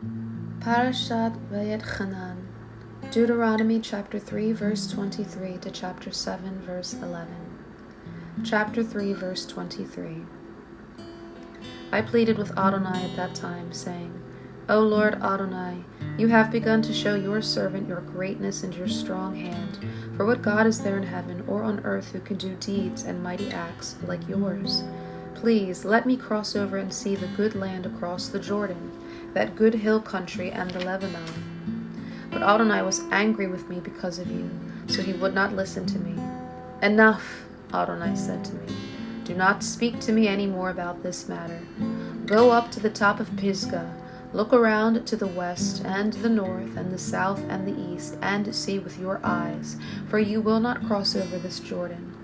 Parashat Vayetchanan, Deuteronomy chapter 3 verse 23 to chapter 7 verse 11. Chapter 3 verse 23. I pleaded with Adonai at that time, saying, O Lord Adonai, you have begun to show your servant your greatness and your strong hand. For what God is there in heaven or on earth who can do deeds and mighty acts like yours? Please let me cross over and see the good land across the Jordan, that good hill country and the Lebanon. But Adonai was angry with me because of you, so he would not listen to me. Enough, Adonai said to me. Do not speak to me any more about this matter. Go up to the top of Pisgah, look around to the west and the north and the south and the east, and see with your eyes, for you will not cross over this Jordan.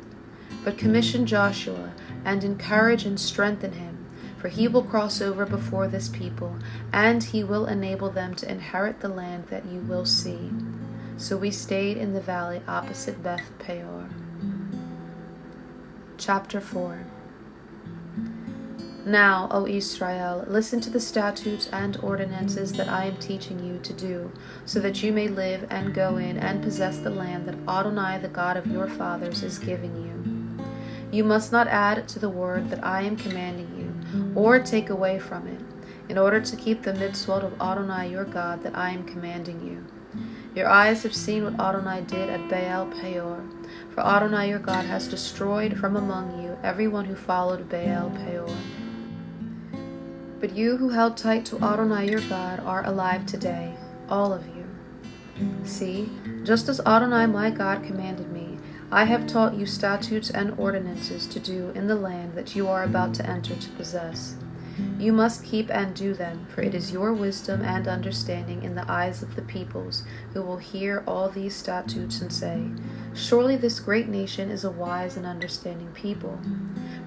But commission Joshua, and encourage and strengthen him, for he will cross over before this people, and he will enable them to inherit the land that you will see. So we stayed in the valley opposite Beth Peor. Chapter 4. Now, O Israel, listen to the statutes and ordinances that I am teaching you to do, so that you may live and go in and possess the land that Adonai, the God of your fathers, is giving you. You must not add to the word that I am commanding you, or take away from it, in order to keep the besought of Adonai your God that I am commanding you. Your eyes have seen what Adonai did at Baal Peor, for Adonai your God has destroyed from among you everyone who followed Baal Peor. But you who held tight to Adonai your God are alive today, all of you. See, just as Adonai my God commanded me, I have taught you statutes and ordinances to do in the land that you are about to enter to possess. You must keep and do them, for it is your wisdom and understanding in the eyes of the peoples, who will hear all these statutes and say, Surely this great nation is a wise and understanding people.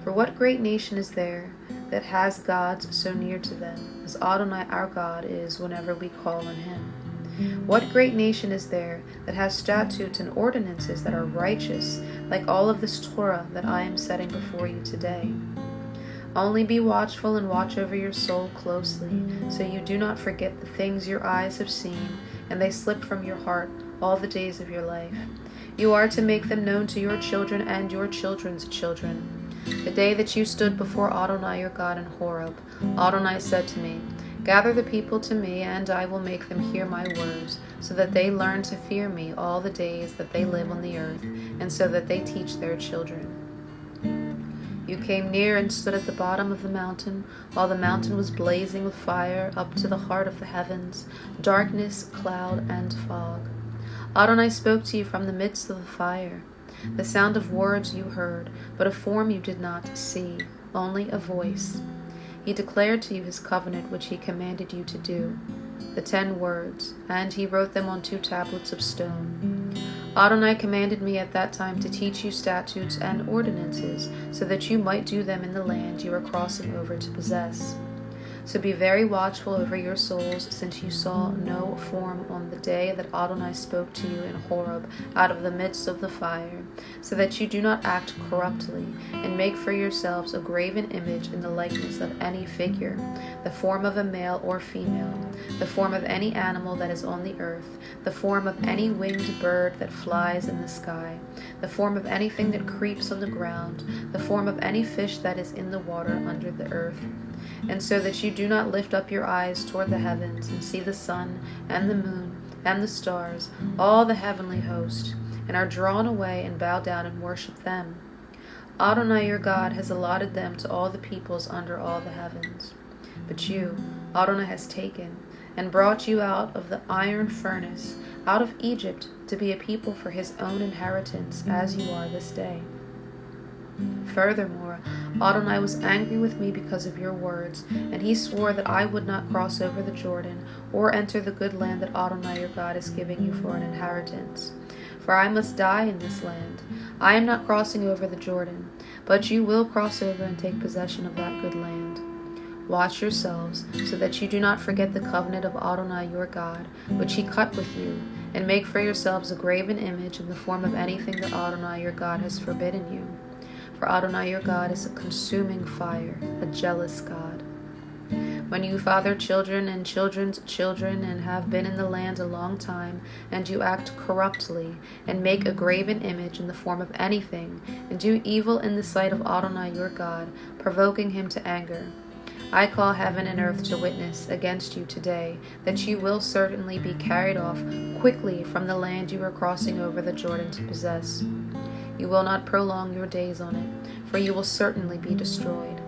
For what great nation is there that has gods so near to them, as Adonai our God is whenever we call on him? What great nation is there that has statutes and ordinances that are righteous, like all of this Torah that I am setting before you today? Only be watchful and watch over your soul closely, so you do not forget the things your eyes have seen, and they slip from your heart all the days of your life. You are to make them known to your children and your children's children. The day that you stood before Adonai your God in Horeb, Adonai said to me, Gather the people to me, and I will make them hear my words, so that they learn to fear me all the days that they live on the earth, and so that they teach their children. You came near and stood at the bottom of the mountain, while the mountain was blazing with fire up to the heart of the heavens, darkness, cloud, and fog. Adonai spoke to you from the midst of the fire. The sound of words you heard, but a form you did not see, only a voice. He declared to you his covenant which he commanded you to do, the 10 words, and he wrote them on 2 tablets of stone. Adonai commanded me at that time to teach you statutes and ordinances, so that you might do them in the land you are crossing over to possess. So be very watchful over your souls, since you saw no form on the day that Adonai spoke to you in Horeb out of the midst of the fire, so that you do not act corruptly, and make for yourselves a graven image in the likeness of any figure, the form of a male or female, the form of any animal that is on the earth, the form of any winged bird that flies in the sky, the form of anything that creeps on the ground, the form of any fish that is in the water under the earth. And so that you do not lift up your eyes toward the heavens and see the sun and the moon and the stars, all the heavenly host, and are drawn away and bow down and worship them. Adonai your God has allotted them to all the peoples under all the heavens. But you, Adonai has taken and brought you out of the iron furnace, out of Egypt, to be a people for his own inheritance, as you are this day. Furthermore, Adonai was angry with me because of your words, and he swore that I would not cross over the Jordan, or enter the good land that Adonai your God is giving you for an inheritance. For I must die in this land. I am not crossing over the Jordan, but you will cross over and take possession of that good land. Watch yourselves, so that you do not forget the covenant of Adonai your God, which he cut with you, and make for yourselves a graven image in the form of anything that Adonai your God has forbidden you. For Adonai your God is a consuming fire, a jealous God. When you father children and children's children, and have been in the land a long time, and you act corruptly, and make a graven image in the form of anything, and do evil in the sight of Adonai your God, provoking him to anger, I call heaven and earth to witness against you today that you will certainly be carried off quickly from the land you are crossing over the Jordan to possess. You will not prolong your days on it, for you will certainly be destroyed.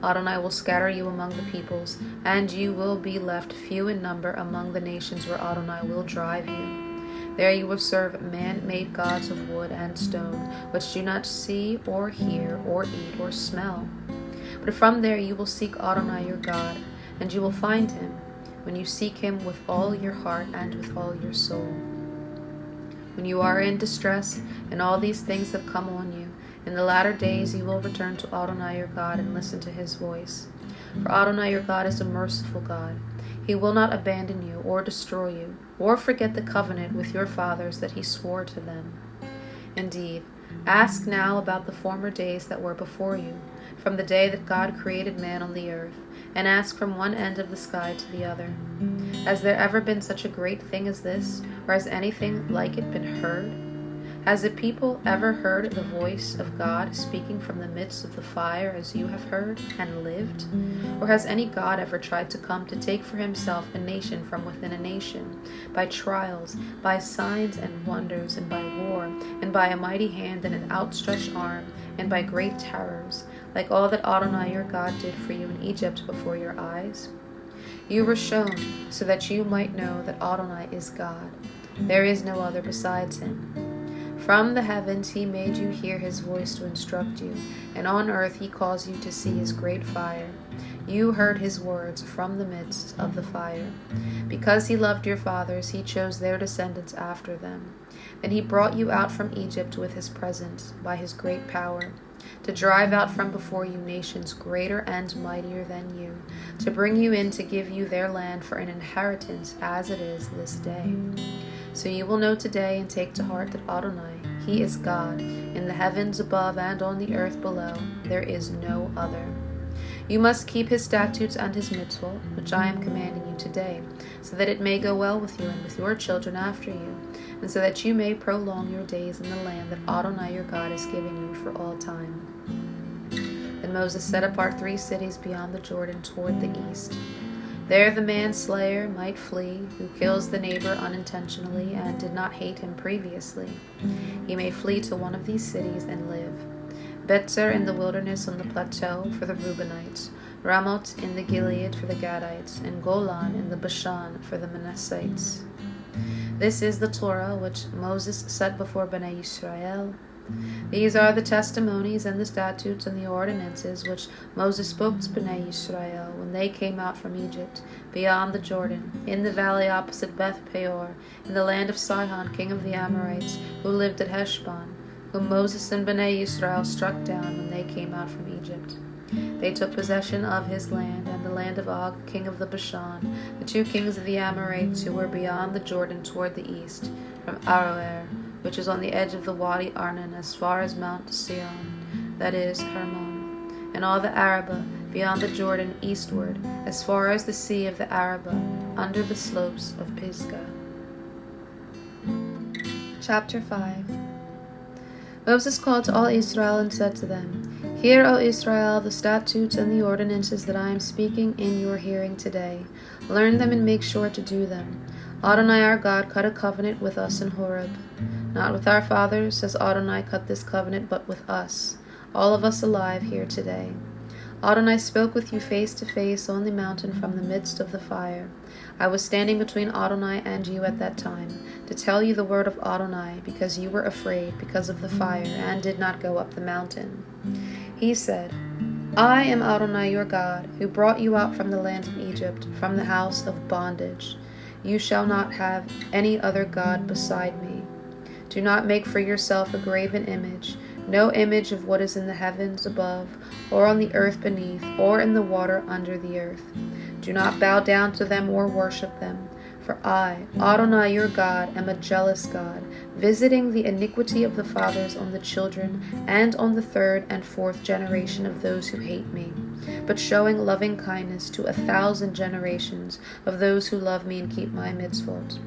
Adonai will scatter you among the peoples, and you will be left few in number among the nations where Adonai will drive you. There you will serve man-made gods of wood and stone, which do not see or hear or eat or smell. But from there you will seek Adonai your God, and you will find him, when you seek him with all your heart and with all your soul. When you are in distress, and all these things have come on you, in the latter days you will return to Adonai your God and listen to his voice. For Adonai your God is a merciful God. He will not abandon you or destroy you, or forget the covenant with your fathers that he swore to them. Indeed, ask now about the former days that were before you, from the day that God created man on the earth, and ask from one end of the sky to the other. Has there ever been such a great thing as this, or has anything like it been heard? Has the people ever heard the voice of God speaking from the midst of the fire as you have heard and lived? Or has any God ever tried to come to take for himself a nation from within a nation, by trials, by signs and wonders, and by war, and by a mighty hand and an outstretched arm, and by great terrors, like all that Adonai your God did for you in Egypt before your eyes? You were shown so that you might know that Adonai is God. There is no other besides him. From the heavens he made you hear his voice to instruct you, and on earth he caused you to see his great fire. You heard his words from the midst of the fire. Because he loved your fathers, he chose their descendants after them. Then he brought you out from Egypt with his presence, by his great power, to drive out from before you nations greater and mightier than you, to bring you in to give you their land for an inheritance as it is this day. So you will know today and take to heart that Adonai, he is God, in the heavens above and on the earth below. There is no other. You must keep his statutes and his mitzvot, which I am commanding you today, so that it may go well with you and with your children after you, and so that you may prolong your days in the land that Adonai your God is giving you for all time. Then Moses set apart 3 cities beyond the Jordan toward the east. There the manslayer might flee, who kills the neighbor unintentionally and did not hate him previously. He may flee to one of these cities and live. Betzer in the wilderness on the plateau for the Reubenites, Ramoth in the Gilead for the Gadites, and Golan in the Bashan for the Manassites. This is the Torah which Moses set before Bnei Israel. These are the testimonies and the statutes and the ordinances which Moses spoke to Bnei Israel when they came out from Egypt, beyond the Jordan, in the valley opposite Beth Peor, in the land of Sihon, king of the Amorites, who lived at Heshbon, whom Moses and Bnei Israel struck down when they came out from Egypt. They took possession of his land and the land of Og, king of the Bashan, the 2 kings of the Amorites who were beyond the Jordan toward the east, from Aroer, which is on the edge of the Wadi Arnon as far as Mount Sion, that is, Hermon, and all the Arabah beyond the Jordan eastward, as far as the sea of the Arabah, under the slopes of Pisgah. Chapter 5. Moses called to all Israel and said to them, Hear, O Israel, the statutes and the ordinances that I am speaking in your hearing today. Learn them and make sure to do them. Adonai our God cut a covenant with us in Horeb. Not with our fathers has Adonai cut this covenant, but with us, all of us alive here today. Adonai spoke with you face to face on the mountain from the midst of the fire. I was standing between Adonai and you at that time, to tell you the word of Adonai, because you were afraid because of the fire, and did not go up the mountain. He said, I am Adonai your God, who brought you out from the land of Egypt, from the house of bondage. You shall not have any other God beside me. Do not make for yourself a graven image, no image of what is in the heavens above, or on the earth beneath, or in the water under the earth. Do not bow down to them or worship them. For I, Adonai your God, am a jealous God, visiting the iniquity of the fathers on the children, and on the 3rd and 4th generation of those who hate me, but showing loving kindness to 1,000 generations of those who love me and keep my mitzvot.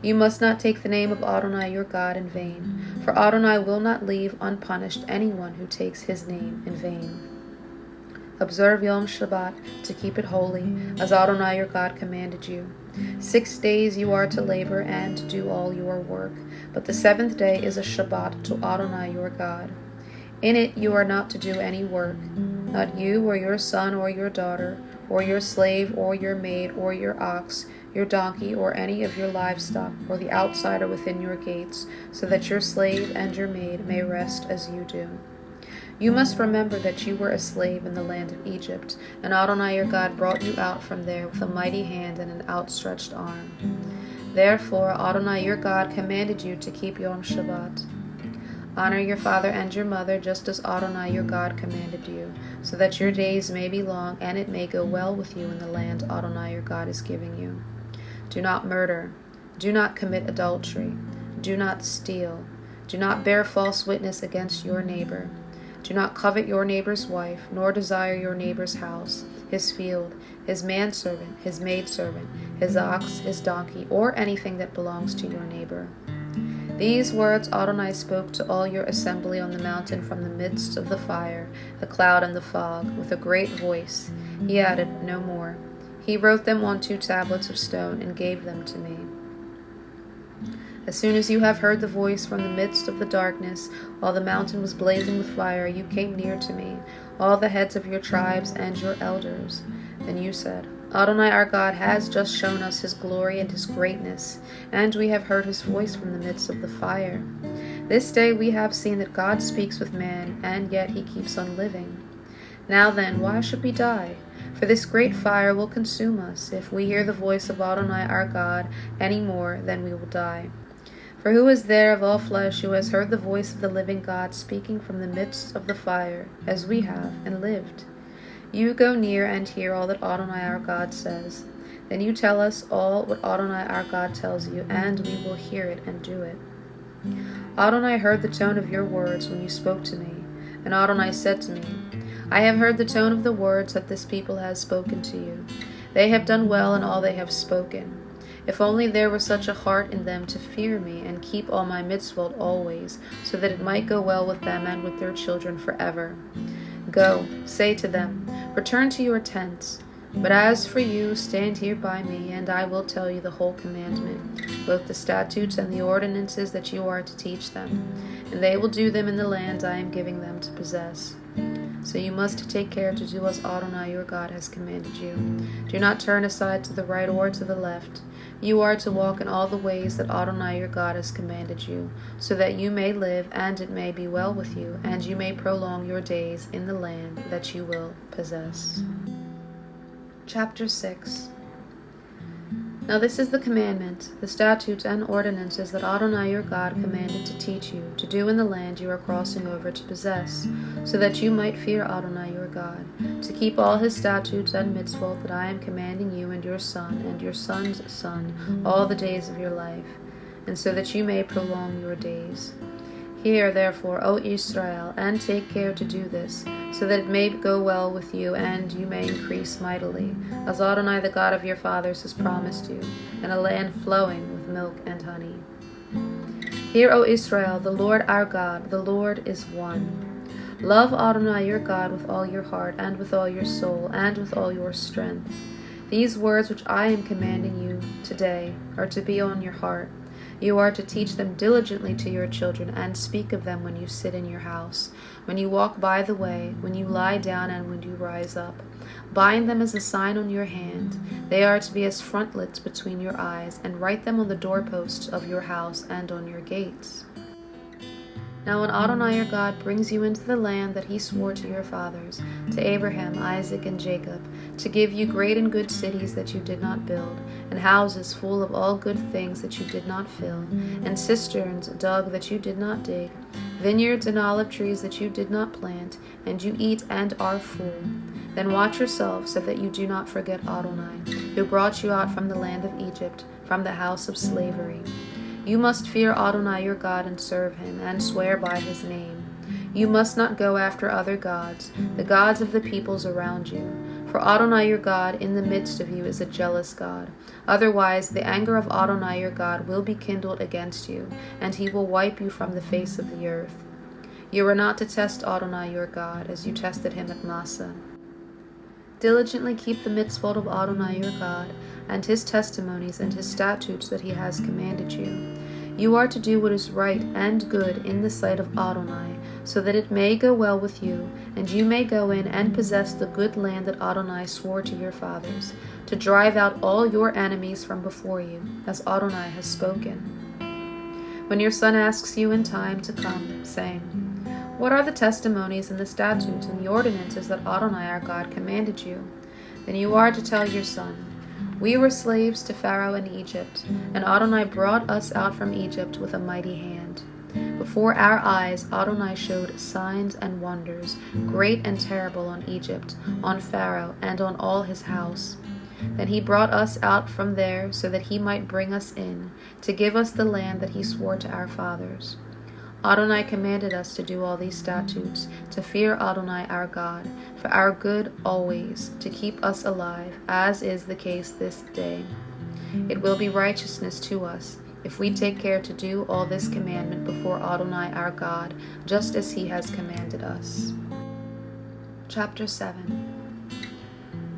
You must not take the name of Adonai your God in vain, for Adonai will not leave unpunished anyone who takes his name in vain. Observe Yom Shabbat to keep it holy, as Adonai your God commanded you. 6 days you are to labor and to do all your work, but the 7th day is a Shabbat to Adonai your God. In it you are not to do any work, not you or your son or your daughter, or your slave or your maid or your ox, your donkey or any of your livestock, or the outsider within your gates, so that your slave and your maid may rest as you do. You must remember that you were a slave in the land of Egypt, and Adonai your God brought you out from there with a mighty hand and an outstretched arm. Therefore Adonai your God commanded you to keep Yom Shabbat. Honor your father and your mother, just as Adonai your God commanded you, so that your days may be long and it may go well with you in the land Adonai your God is giving you. Do not murder. Do not commit adultery. Do not steal. Do not bear false witness against your neighbor. Do not covet your neighbor's wife, nor desire your neighbor's house, his field, his manservant, his maidservant, his ox, his donkey, or anything that belongs to your neighbor. These words Adonai spoke to all your assembly on the mountain from the midst of the fire, the cloud, and the fog, with a great voice. He added no more. He wrote them on 2 tablets of stone and gave them to me. As soon as you have heard the voice from the midst of the darkness, while the mountain was blazing with fire, you came near to me, all the heads of your tribes and your elders. Then you said, Adonai our God has just shown us his glory and his greatness, and we have heard his voice from the midst of the fire. This day we have seen that God speaks with man, and yet he keeps on living. Now then, why should we die? For this great fire will consume us. If we hear the voice of Adonai our God any more, then we will die. For who is there of all flesh who has heard the voice of the living God speaking from the midst of the fire, as we have, and lived? You go near and hear all that Adonai our God says. Then you tell us all what Adonai our God tells you, and we will hear it and do it. Adonai heard the tone of your words when you spoke to me, and Adonai said to me, I have heard the tone of the words that this people has spoken to you. They have done well in all they have spoken. If only there were such a heart in them to fear me and keep all my mitzvot always, so that it might go well with them and with their children forever. Go, say to them, return to your tents. But as for you, stand here by me, and I will tell you the whole commandment, both the statutes and the ordinances that you are to teach them, and they will do them in the land I am giving them to possess. So you must take care to do as Adonai your God has commanded you. Do not turn aside to the right or to the left. You are to walk in all the ways that Adonai your God has commanded you, so that you may live, and it may be well with you, and you may prolong your days in the land that you will possess. Chapter 6. Now this is the commandment, the statutes and ordinances that Adonai your God commanded to teach you, to do in the land you are crossing over to possess, so that you might fear Adonai your God, to keep all his statutes and mitzvot that I am commanding you and your son and your son's son all the days of your life, and so that you may prolong your days. Hear, therefore, O Israel, and take care to do this, so that it may go well with you, and you may increase mightily, as Adonai the God of your fathers has promised you, in a land flowing with milk and honey. Hear, O Israel, the Lord our God, the Lord is one. Love Adonai your God with all your heart, and with all your soul, and with all your strength. These words which I am commanding you today are to be on your heart. You are to teach them diligently to your children, and speak of them when you sit in your house, when you walk by the way, when you lie down, and when you rise up. Bind them as a sign on your hand. They are to be as frontlets between your eyes, and write them on the doorposts of your house and on your gates. Now when Adonai your God brings you into the land that he swore to your fathers, to Abraham, Isaac, and Jacob, to give you great and good cities that you did not build, and houses full of all good things that you did not fill, and cisterns dug that you did not dig, vineyards and olive trees that you did not plant, and you eat and are full, then watch yourselves so that you do not forget Adonai, who brought you out from the land of Egypt, from the house of slavery. You must fear Adonai your God and serve him, and swear by his name. You must not go after other gods, the gods of the peoples around you. For Adonai your God in the midst of you is a jealous God. Otherwise, the anger of Adonai your God will be kindled against you, and he will wipe you from the face of the earth. You are not to test Adonai your God, as you tested him at Massah. Diligently keep the mitzvot of Adonai your God, and his testimonies and his statutes that he has commanded you. You are to do what is right and good in the sight of Adonai, so that it may go well with you, and you may go in and possess the good land that Adonai swore to your fathers, to drive out all your enemies from before you, as Adonai has spoken. When your son asks you in time to come, saying, What are the testimonies and the statutes and the ordinances that Adonai our God commanded you? Then you are to tell your son, We were slaves to Pharaoh in Egypt, and Adonai brought us out from Egypt with a mighty hand. Before our eyes Adonai showed signs and wonders, great and terrible, on Egypt, on Pharaoh, and on all his house. Then he brought us out from there so that he might bring us in, to give us the land that he swore to our fathers. Adonai commanded us to do all these statutes, to fear Adonai our God, for our good always, to keep us alive, as is the case this day. It will be righteousness to us, if we take care to do all this commandment before Adonai our God, just as he has commanded us. Chapter 7.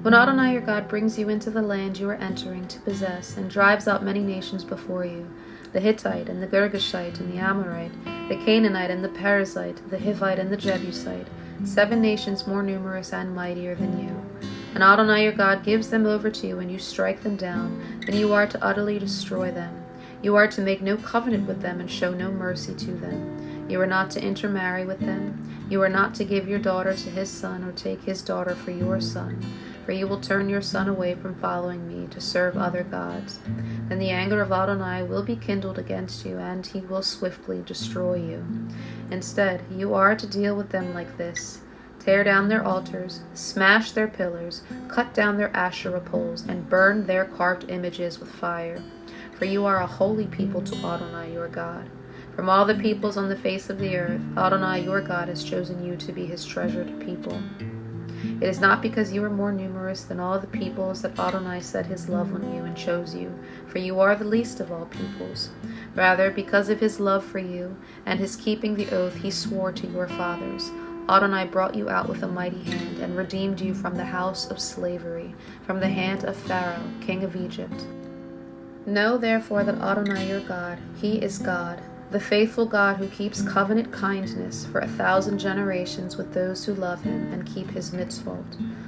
When Adonai your God brings you into the land you are entering to possess, and drives out many nations before you, the Hittite and the Girgashite and the Amorite, the Canaanite and the Perizzite, the Hivite and the Jebusite, 7 nations more numerous and mightier than you. And Adonai your God gives them over to you, and you strike them down, then you are to utterly destroy them. You are to make no covenant with them and show no mercy to them. You are not to intermarry with them. You are not to give your daughter to his son or take his daughter for your son, for you will turn your son away from following me to serve other gods. Then the anger of Adonai will be kindled against you, and he will swiftly destroy you. Instead, you are to deal with them like this. Tear down their altars, smash their pillars, cut down their Asherah poles, and burn their carved images with fire. For you are a holy people to Adonai your God. From all the peoples on the face of the earth, Adonai your God has chosen you to be his treasured people. It is not because you are more numerous than all the peoples that Adonai set his love on you and chose you, for you are the least of all peoples. Rather, because of his love for you and his keeping the oath he swore to your fathers, Adonai brought you out with a mighty hand and redeemed you from the house of slavery, from the hand of Pharaoh, king of Egypt. Know therefore that Adonai your God, he is God, the faithful God who keeps covenant kindness for 1,000 generations with those who love him and keep his mitzvot,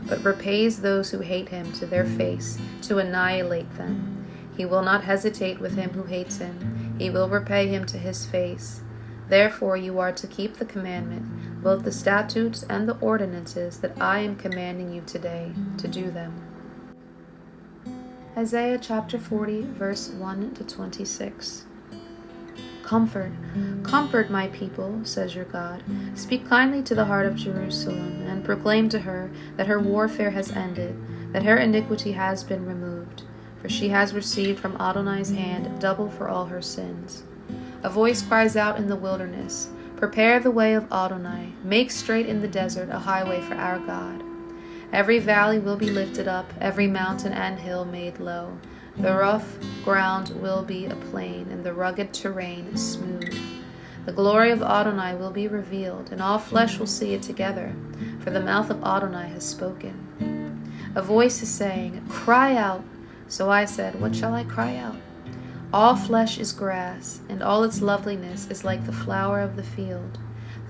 but repays those who hate him to their face, to annihilate them. He will not hesitate with him who hates him. He will repay him to his face. Therefore you are to keep the commandment, both the statutes and the ordinances that I am commanding you today, to do them. Isaiah chapter 40, verse 1 to 26. Comfort, comfort my people, says your God. Speak kindly to the heart of Jerusalem, and proclaim to her that her warfare has ended, that her iniquity has been removed, for she has received from Adonai's hand double for all her sins. A voice cries out in the wilderness, Prepare the way of Adonai, make straight in the desert a highway for our God. Every valley will be lifted up, every mountain and hill made low. The rough ground will be a plain, and the rugged terrain smooth. The glory of Adonai will be revealed, and all flesh will see it together, for the mouth of Adonai has spoken. A voice is saying, Cry out. So I said, What shall I cry out? All flesh is grass, and all its loveliness is like the flower of the field.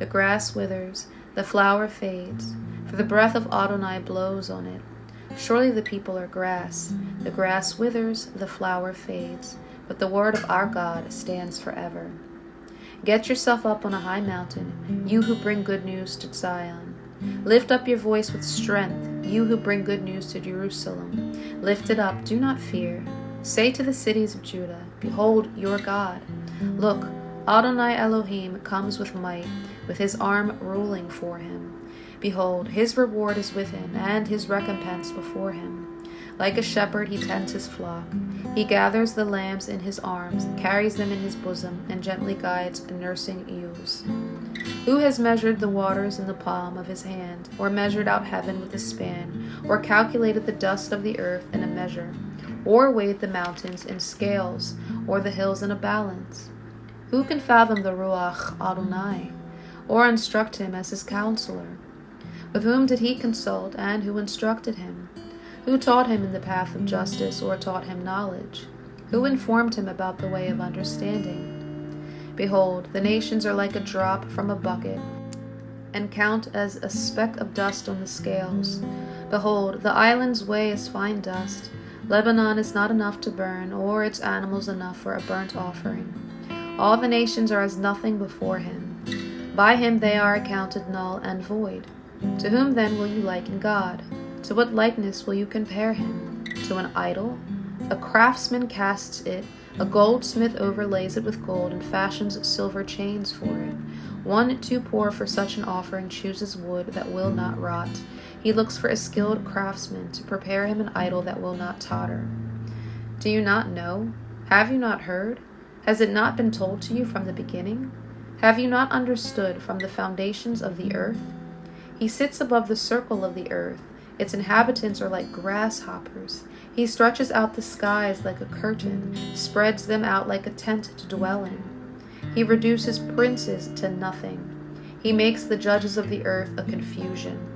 The grass withers, the flower fades, for the breath of Adonai blows on it. Surely the people are grass. The grass withers, the flower fades, but the word of our God stands forever. Get yourself up on a high mountain, you who bring good news to Zion. Lift up your voice with strength, you who bring good news to Jerusalem. Lift it up, do not fear. Say to the cities of Judah, Behold your God. Look, Adonai Elohim comes with might, with his arm ruling for him. Behold, his reward is with him, and his recompense before him. Like a shepherd he tends his flock. He gathers the lambs in his arms, carries them in his bosom, and gently guides nursing ewes. Who has measured the waters in the palm of his hand, or measured out heaven with a span, or calculated the dust of the earth in a measure, or weighed the mountains in scales, or the hills in a balance? Who can fathom the Ruach Adonai, or instruct him as his counselor? With whom did he consult, and who instructed him? Who taught him in the path of justice, or taught him knowledge? Who informed him about the way of understanding? Behold, the nations are like a drop from a bucket, and count as a speck of dust on the scales. Behold, the islands weigh as fine dust. Lebanon is not enough to burn, or its animals enough for a burnt offering. All the nations are as nothing before him. By him they are accounted null and void. To whom then will you liken God? To what likeness will you compare him? To an idol? A craftsman casts it, a goldsmith overlays it with gold and fashions silver chains for it. One too poor for such an offering chooses wood that will not rot. He looks for a skilled craftsman to prepare him an idol that will not totter. Do you not know? Have you not heard? Has it not been told to you from the beginning? Have you not understood from the foundations of the earth? He sits above the circle of the earth. Its inhabitants are like grasshoppers. He stretches out the skies like a curtain, spreads them out like a tent to dwell in. He reduces princes to nothing. He makes the judges of the earth a confusion.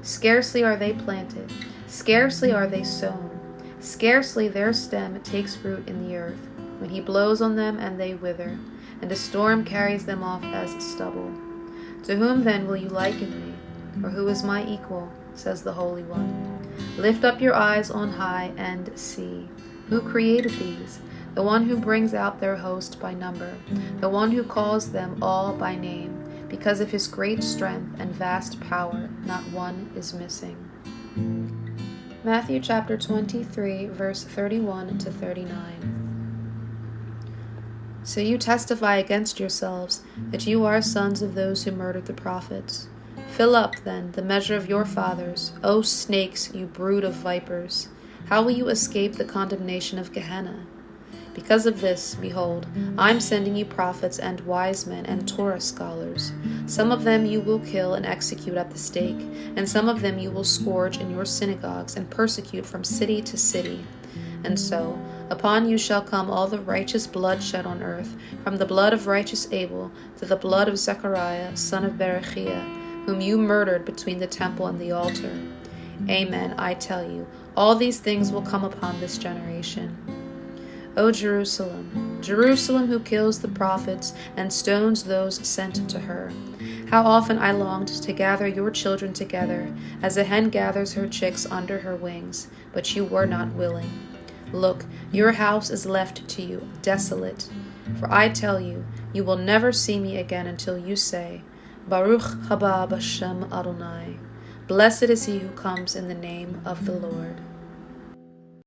Scarcely are they planted, scarcely are they sown, scarcely their stem takes root in the earth, when he blows on them and they wither, and a storm carries them off as stubble. To whom then will you liken me, or who is my equal? Says the Holy One. Lift up your eyes on high and see. Who created these? The one who brings out their host by number, the one who calls them all by name. Because of his great strength and vast power, not one is missing. Matthew chapter 23, verse 31 to 39. So you testify against yourselves that you are sons of those who murdered the prophets. Fill up, then, the measure of your fathers, O snakes, you brood of vipers. How will you escape the condemnation of Gehenna? Because of this, behold, I am sending you prophets and wise men and Torah scholars. Some of them you will kill and execute at the stake, and some of them you will scourge in your synagogues and persecute from city to city. And so, upon you shall come all the righteous blood shed on earth, from the blood of righteous Abel to the blood of Zechariah, son of Berechiah, whom you murdered between the temple and the altar. Amen, I tell you, all these things will come upon this generation. O Jerusalem, Jerusalem, who kills the prophets and stones those sent to her. How often I longed to gather your children together, as a hen gathers her chicks under her wings, but you were not willing. Look, your house is left to you, desolate. For I tell you, you will never see me again until you say, Baruch haba b'shem Adonai. Blessed is he who comes in the name of the Lord.